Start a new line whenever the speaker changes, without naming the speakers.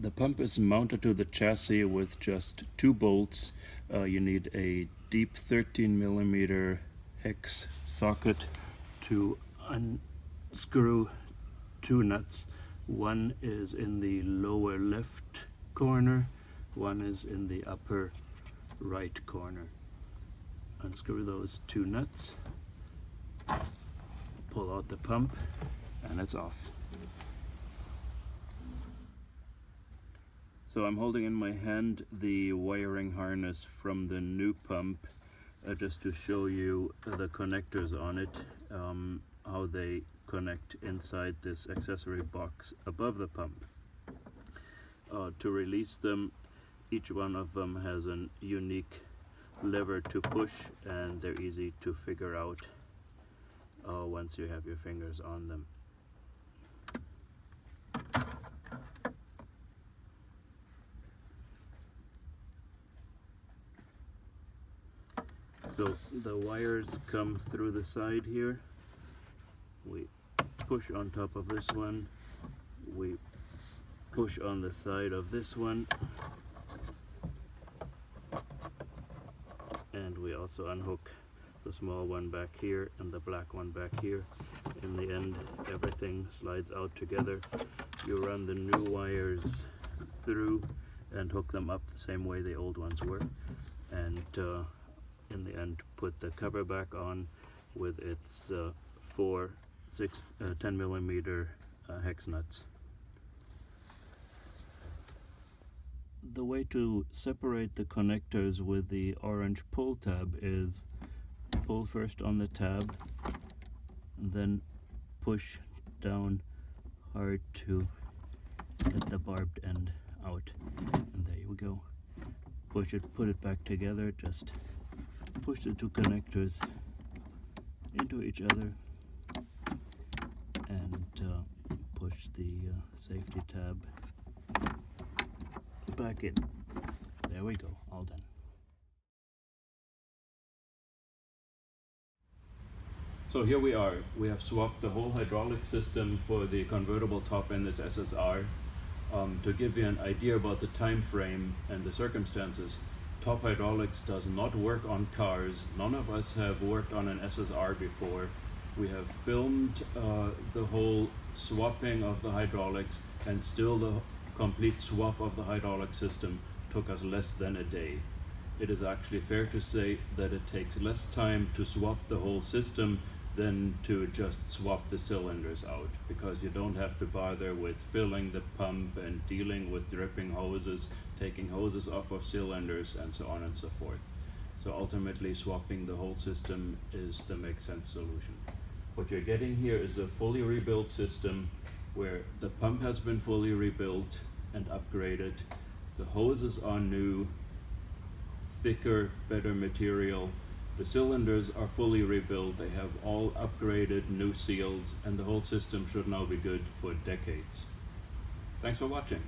The pump is mounted to the chassis with just 2 bolts. You need a deep 13mm hex socket to unscrew 2 nuts. One is in the lower left corner, one is in the upper right corner. Unscrew those 2 nuts, pull out the pump, and it's off. So I'm holding in my hand the wiring harness from the new pump, just to show you the connectors on it, how they connect inside this accessory box above the pump. To release them, each one of them has a unique lever to push, and they're easy to figure out once you have your fingers on them. So the wires come through the side here. We push on top of this one, we push on the side of this one, and we also unhook the small one back here and the black one back here. In the end, everything slides out together. You run the new wires through and hook them up the same way the old ones were, and in the end put the cover back on with its 10mm hex nuts. The way to separate the connectors with the orange pull tab is pull first on the tab, and then push down hard to get the barbed end out, and there you go. Push it, put it back together, just push the 2 connectors into each other and push the safety tab back in. There we go, all done. So here we are. We have swapped the whole hydraulic system for the convertible top end, this SSR. To give you an idea about the time frame and the circumstances, Top Hydraulics does not work on cars. None of us have worked on an SSR before. We have filmed the whole swapping of the hydraulics, and still the complete swap of the hydraulic system took us less than a day. It is actually fair to say that it takes less time to swap the whole system than to just swap the cylinders out, because you don't have to bother with filling the pump and dealing with dripping hoses, taking hoses off of cylinders, and so on and so forth. So ultimately, swapping the whole system is the make sense solution. What you're getting here is a fully rebuilt system where the pump has been fully rebuilt and upgraded. The hoses are new, thicker, better material. The cylinders are fully rebuilt. They have all upgraded new seals, and the whole system should now be good for decades. Thanks for watching.